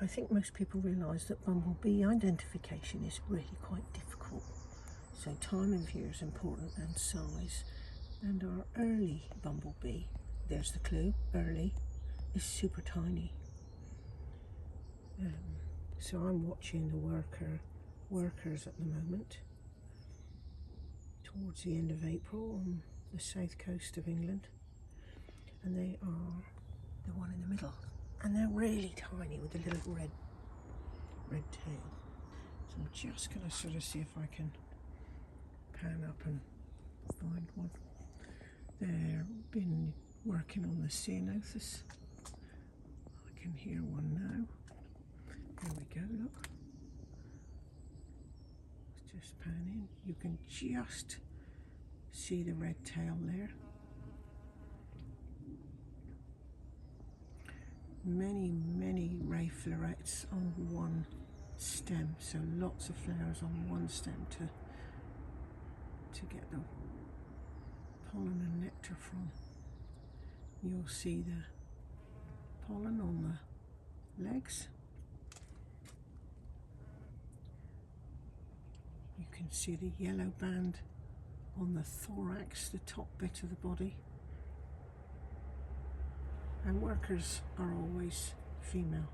I think most people realise that bumblebee identification is really quite difficult. So time of year is important, and size. And our early bumblebee, there's the clue, early, is super tiny. So I'm watching the workers at the moment, towards the end of April on the south coast of England, and they are the one in the middle, and they're really tiny with a little red tail. So I'm just going to sort of see if I can pan up and find one. They've been working on the ceanothus. I can hear one now. Here we go, look. Let's just pan in. You can just see the red tail there. Many ray florets on one stem, so lots of flowers on one stem to get the pollen and nectar from. You'll see the pollen on the legs. You can see the yellow band on the thorax, the top bit of the body. And workers are always female.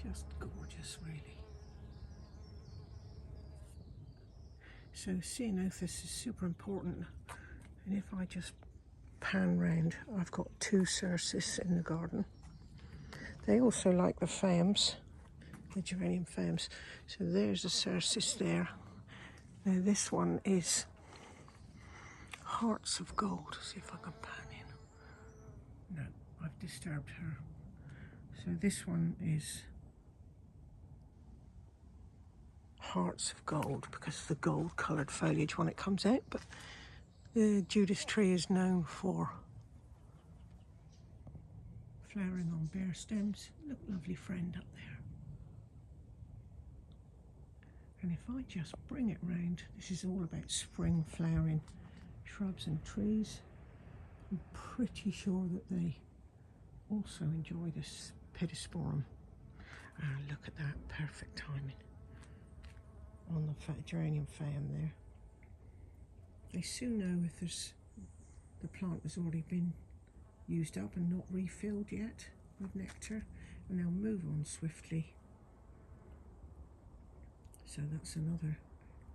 Just gorgeous, really. So ceanothus is super important. And if I just pan round, I've got 2 cercis in the garden. They also like the fams, the geranium fams. So there's a cercis there. Now this one is Hearts of Gold. See if I can pan in. No, I've disturbed her. So this one is Hearts of Gold because of the gold coloured foliage when it comes out, but the Judas tree is known for flowering on bare stems. Look, lovely friend up there. And if I just bring it round, this is all about spring flowering shrubs and trees. I'm pretty sure that they also enjoy this Pittosporum. Look at that, perfect timing on the geranium fan there. They soon know if the plant has already been used up and not refilled yet with nectar, and they'll move on swiftly. So that's another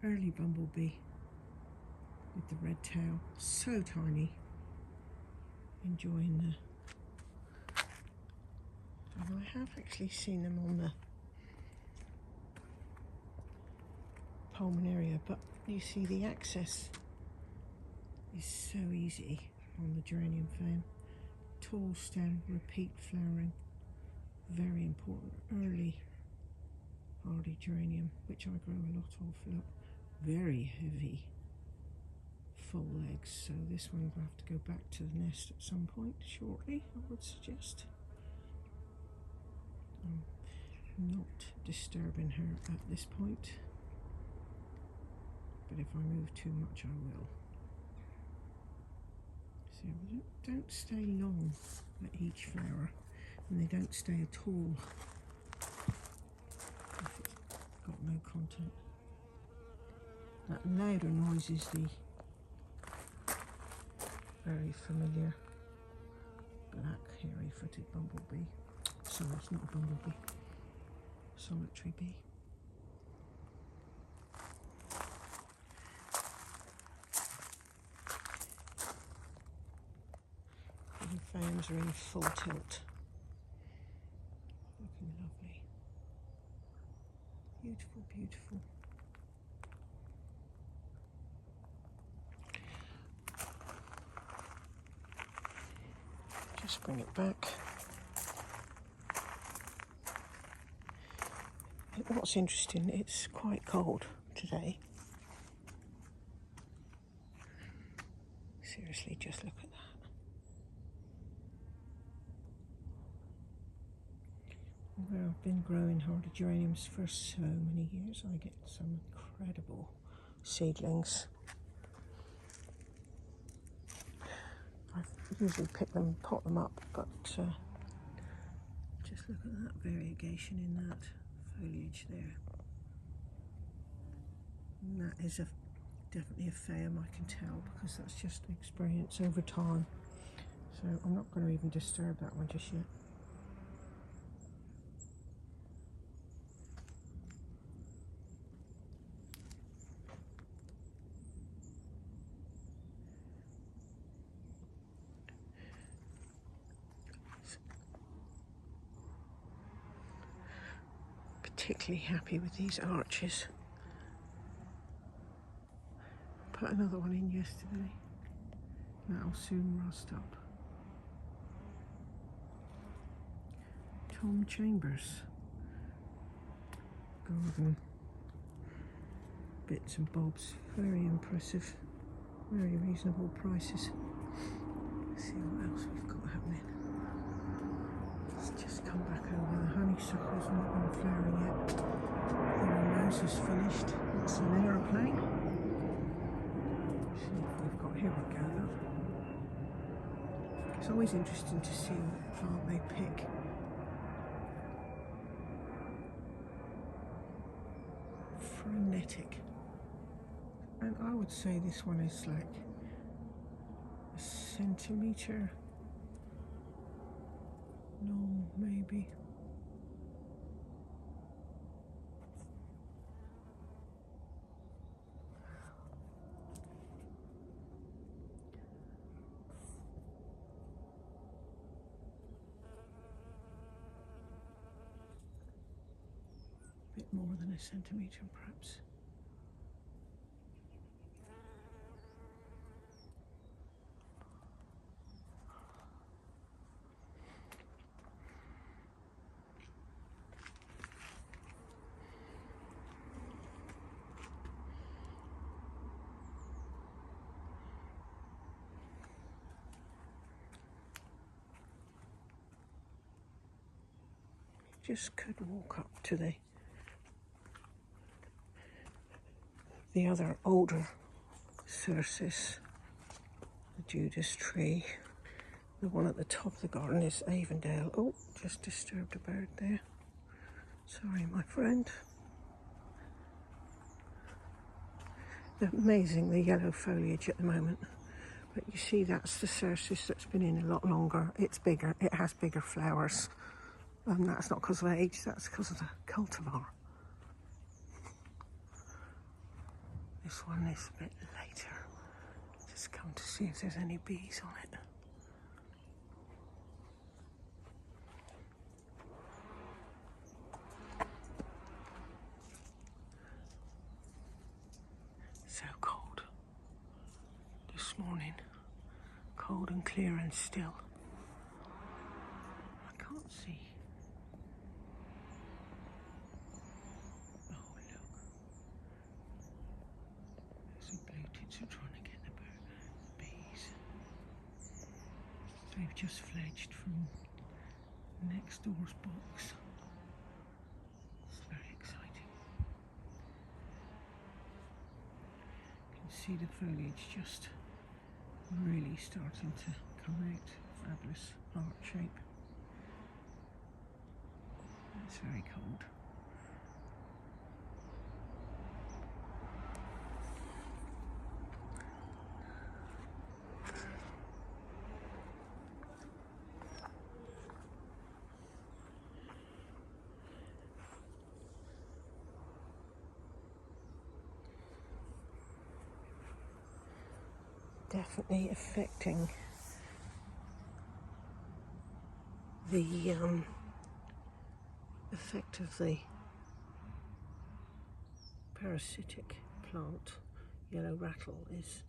early bumblebee with the red tail, so tiny, enjoying the... And I have actually seen them on the pulmonaria, but you see the access is so easy on the geranium fan. Tall stem, repeat flowering, very important. Early hardy geranium, which I grow a lot of. Look, very heavy, full legs. So this one will have to go back to the nest at some point shortly, I would suggest. I'm not disturbing her at this point, but if I move too much I will. So they don't stay long at each flower, and they don't stay at all if it's got no content. That louder noise is the very familiar black hairy-footed bumblebee. Sorry, it's not a bumblebee, solitary bee. The fans are in full tilt. Looking lovely. Beautiful, beautiful. Just bring it back. What's interesting, it's quite cold today. Seriously, just look at that. Where I've been growing hardy geraniums for so many years, I get some incredible seedlings. I usually pick them, pot them up, but Just look at that variegation in that foliage there. And that is definitely a phaeum, I can tell, because that's just experience over time. So I'm not going to even disturb that one just yet. Particularly happy with these arches. Put another one in yesterday. That'll soon rust up. Tom Chambers garden bits and bobs, very impressive, very reasonable prices. Let's see what else we've got happening. Let's just come back over. The honeysuckle's not been flowering yet. The rose is finished. That's an aeroplane. See what we've got here. We go. It's always interesting to see what plant they pick. Frenetic. And I would say this one is like a centimetre. No, maybe. A bit more than a centimetre, perhaps. Just could walk up to the other older cercis, the Judas tree. The one at the top of the garden is Avondale. Oh, just disturbed a bird there. Sorry, my friend. Amazing, the yellow foliage at the moment. But you see, that's the cercis that's been in a lot longer. It's bigger, it has bigger flowers. And that's not because of age, that's because of the cultivar. This one is a bit later. Just come to see if there's any bees on it. So cold this morning. Cold and clear and still. I can't see. Trying to get the bees. They've just fledged from next door's box. It's very exciting. You can see the foliage just really starting to come out. Fabulous heart shape. It's very cold. Definitely affecting the effect of the parasitic plant. Yellow rattle is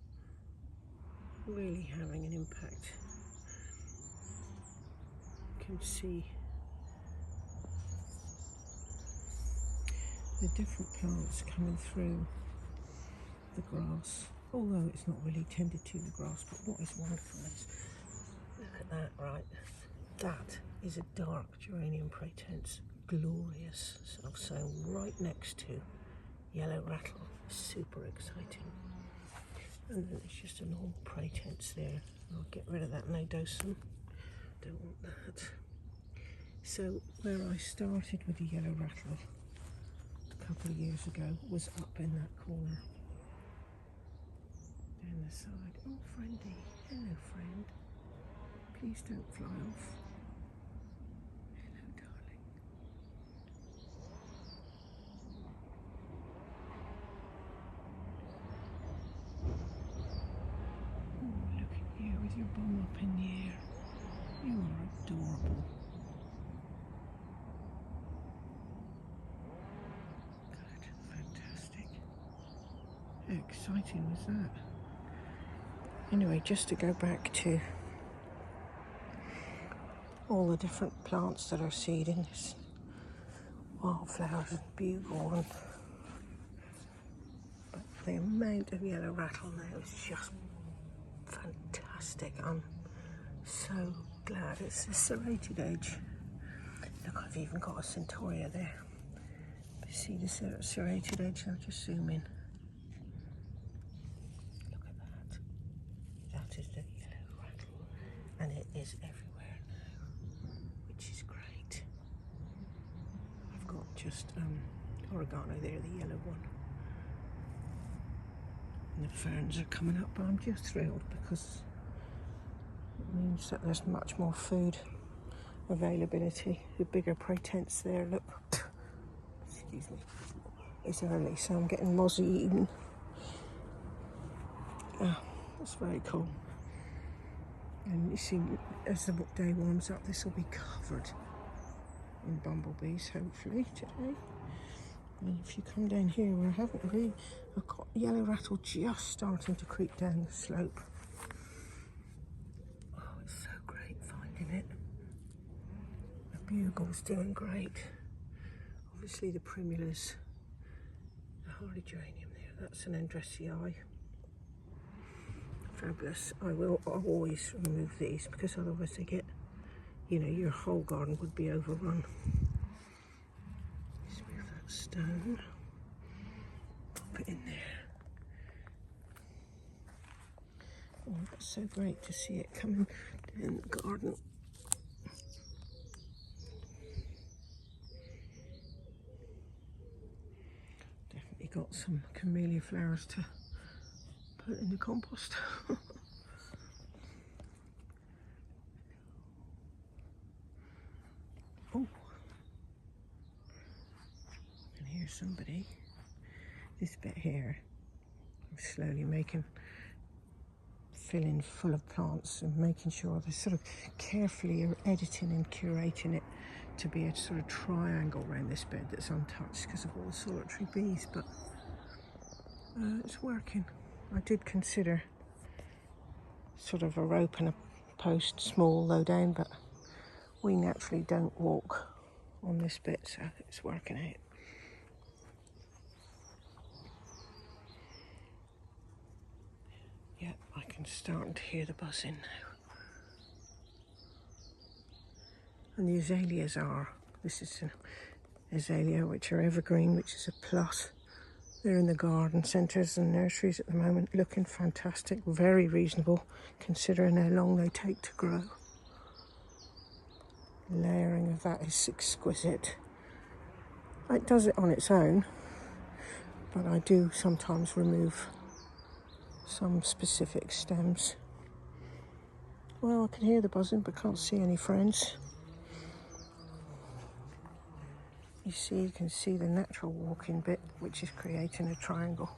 really having an impact. You can see the different plants coming through the grass. Although it's not really tended to, the grass, but what is wonderful is, look at that, right? That is a dark geranium pratense, glorious self-sown, right next to yellow rattle, super exciting. And then it's just a normal pratense there. I'll get rid of that nodosum, don't want that. So where I started with the yellow rattle a couple of years ago was up in that corner. Down the side. Oh, friendy. Hello, friend. Please don't fly off. Hello, darling. Oh, look at you with your bum up in the air. You are adorable. Good, fantastic. How exciting was that? Anyway, just to go back to all the different plants that are seeding, this wildflowers and bugle, and but the amount of yellow rattle now is just fantastic. I'm so glad. It's a serrated edge. Look, I've even got a centaurea there. You see the serrated edge? I'll just zoom in. Look at that. That is the yellow rattle, and it is everywhere now, which is great. I've got just oregano there, the yellow one. And the ferns are coming up, but I'm just thrilled because it means that there's much more food availability. The bigger pretense there, look. Excuse me. It's early, so I'm getting mozzie eaten. That's very cool. And you see, as the day warms up, this will be covered in bumblebees, hopefully, today. And if you come down here where I haven't really, I've got yellow rattle just starting to creep down the slope. Oh, it's so great finding it. The bugle's doing great. Obviously the primulas, the hardy geranium there, that's an Andressii. Fabulous. I will always remove these because otherwise they get, you know, your whole garden would be overrun. Just move that stone, pop it in there. Oh, that's so great to see it coming down the garden. Definitely got some camellia flowers to put in the compost. Oh, and here's somebody. This bit here, I'm slowly filling full of plants and making sure they're sort of carefully editing and curating it to be a sort of triangle around this bed that's untouched because of all the solitary bees, but it's working. I did consider sort of a rope and a post, small low down, but we naturally don't walk on this bit, so it's working out. Yeah, I can start to hear the buzzing now. And the azaleas this is an azalea which are evergreen, which is a plus. They're in the garden centres and nurseries at the moment, looking fantastic, very reasonable considering how long they take to grow. Layering of that is exquisite. It does it on its own, but I do sometimes remove some specific stems. Well, I can hear the buzzing but can't see any friends. You can see the natural walking bit, which is creating a triangle.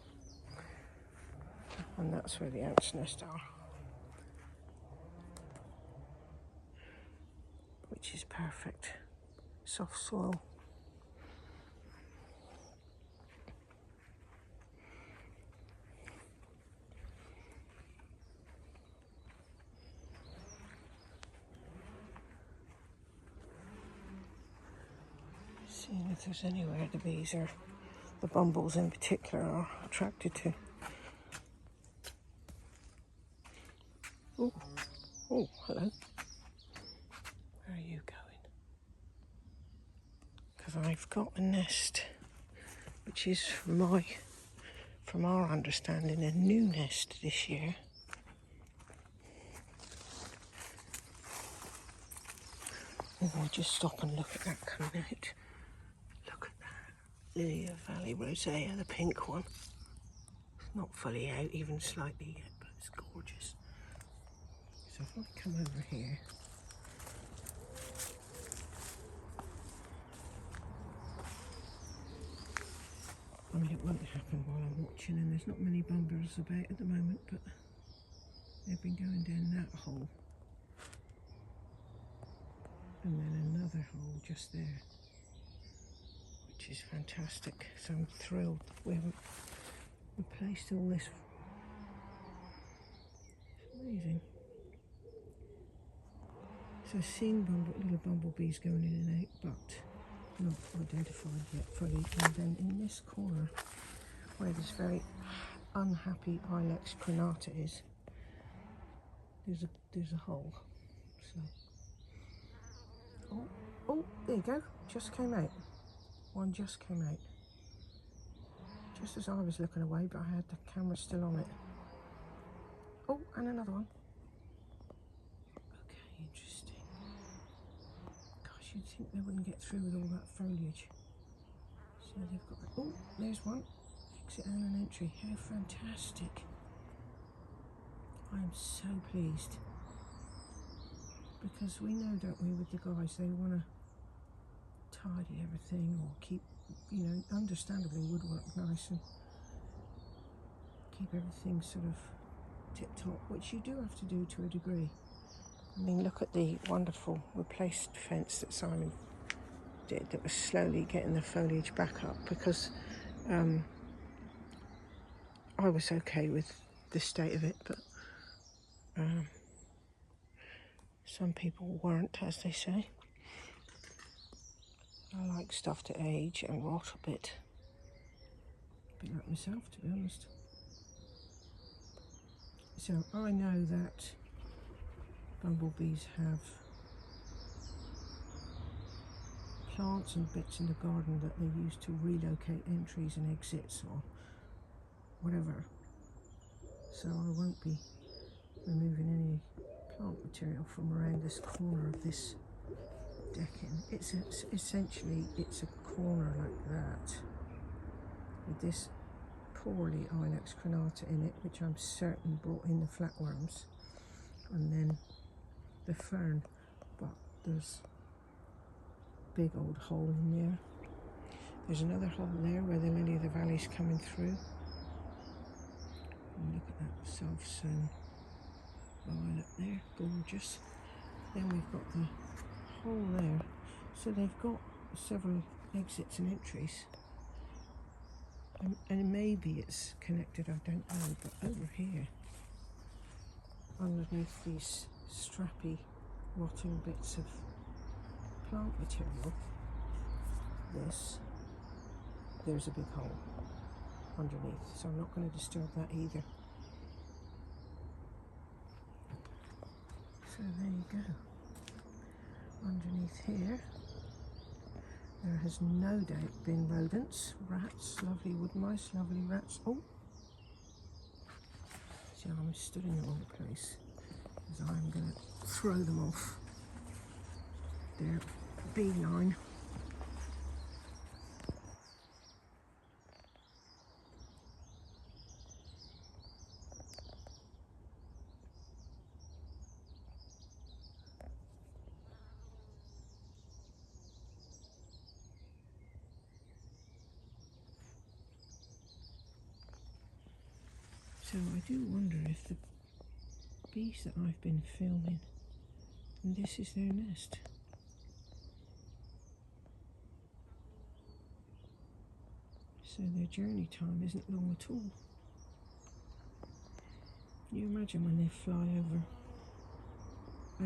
And that's where the ants' nest are. Which is perfect. Soft soil. Seeing if there's anywhere the bees are, the bumbles in particular, are attracted to. Oh, hello. Where are you going? Because I've got a nest, which is, from our understanding, a new nest this year. Oh, I'll just stop and look at that coming out. Look at that. Lily of Valley Rosea, the pink one. It's not fully out, even slightly yet, but it's gorgeous. So if I come over here, I mean, it won't happen while I'm watching, and there's not many bumbers about at the moment, but they've been going down that hole. And then another hole just there, which is fantastic. So I'm thrilled we haven't replaced all this. It's amazing. So I've seen little bumblebees going in and out, but not identified yet fully. And then in this corner, where this very unhappy Ilex crenata is, there's a hole. So, oh, there you go. Just came out. One just came out. Just as I was looking away, but I had the camera still on it. Oh, and another one. Okay, interesting. Gosh, you'd think they wouldn't get through with all that foliage. So they've got, oh, there's one. Exit and an entry. How fantastic. I am so pleased. Because we know, don't we, with the guys, they want to tidy everything or keep, you know, understandably woodwork nice and keep everything sort of tip-top, which you do have to do to a degree. I mean, look at the wonderful replaced fence that Simon did that was slowly getting the foliage back up, because I was okay with the state of it, but some people weren't, as they say. I like stuff to age and rot a bit like myself, to be honest. So I know that bumblebees have plants and bits in the garden that they use to relocate entries and exits or whatever. So I won't be removing any plant material from around this corner of this decking. Essentially it's a corner like that with this poorly Ilex crenata in it, which I'm certain brought in the flatworms, and then the fern, but there's a big old hole in there. There's another hole there where the lily of the valley's coming through. And look at that self-sown violet there, gorgeous. Then we've got the hole there. So they've got several exits and entries. And maybe it's connected, I don't know, but over here, underneath these strappy, rotting bits of plant material, there's a big hole underneath, so I'm not going to disturb that either. So there you go. Underneath here, there has no doubt been rodents, rats, lovely wood mice, lovely rats. Oh! See, I'm stood in the wrong place, because I'm going to throw them off their beeline. So I do wonder if the bees that I've been filming, and this is their nest. So their journey time isn't long at all. Can you imagine when they fly over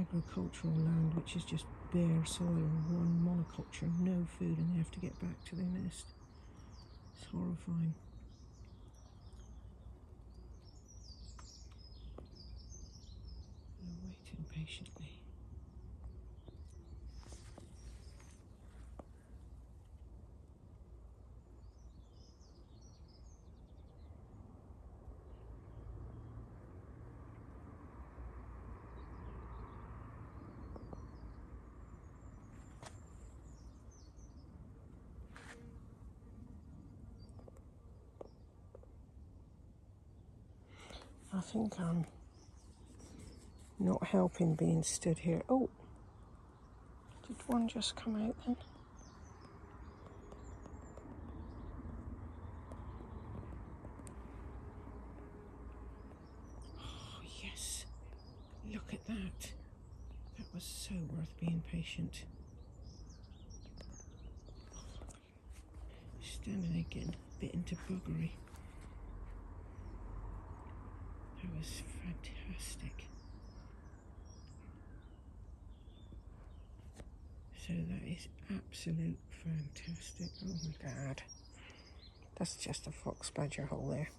agricultural land, which is just bare soil, one monoculture, no food, and they have to get back to their nest? It's horrifying. They're waiting patiently. I think I'm not helping being stood here. Oh, did one just come out then? Oh, yes. Look at that. That was so worth being patient. Standing there getting a bit into buggery. That was fantastic. So that is absolute fantastic. Oh my God. That's just a fox badger hole there.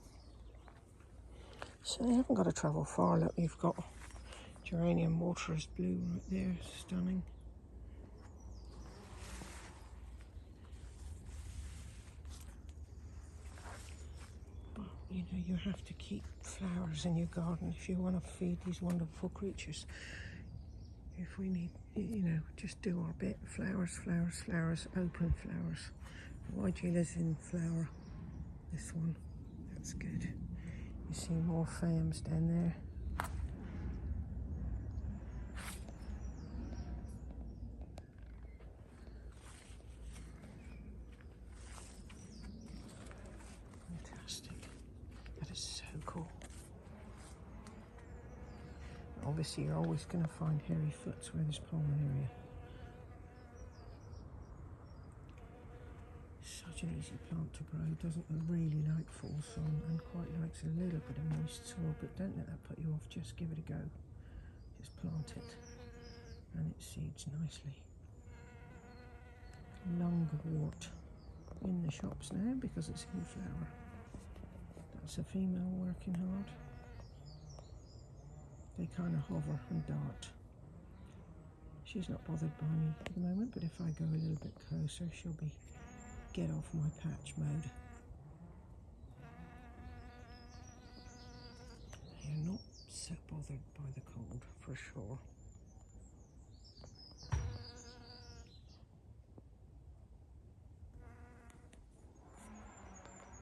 So you haven't got to travel far. Look, you've got geranium water is blue right there. Stunning. But you know, you have to keep flowers in your garden if you want to feed these wonderful creatures. If we need, you know, just do our bit. Flowers, flowers, flowers, open flowers. Weigelas in flower. This one, that's good. You see more fams down there. Fantastic. That is so cool. Obviously, you're always going to find hairy foots where there's pollen area. Such an easy plant to grow. Doesn't really like full sun and quite likes a little bit of moist soil, but don't let that put you off. Just give it a go. Just plant it and it seeds nicely. Lungwort in the shops now because it's in flower. That's a female working hard. They kind of hover and dart. She's not bothered by me at the moment, but if I go a little bit closer, she'll be get off my patch mode. They're not so bothered by the cold, for sure.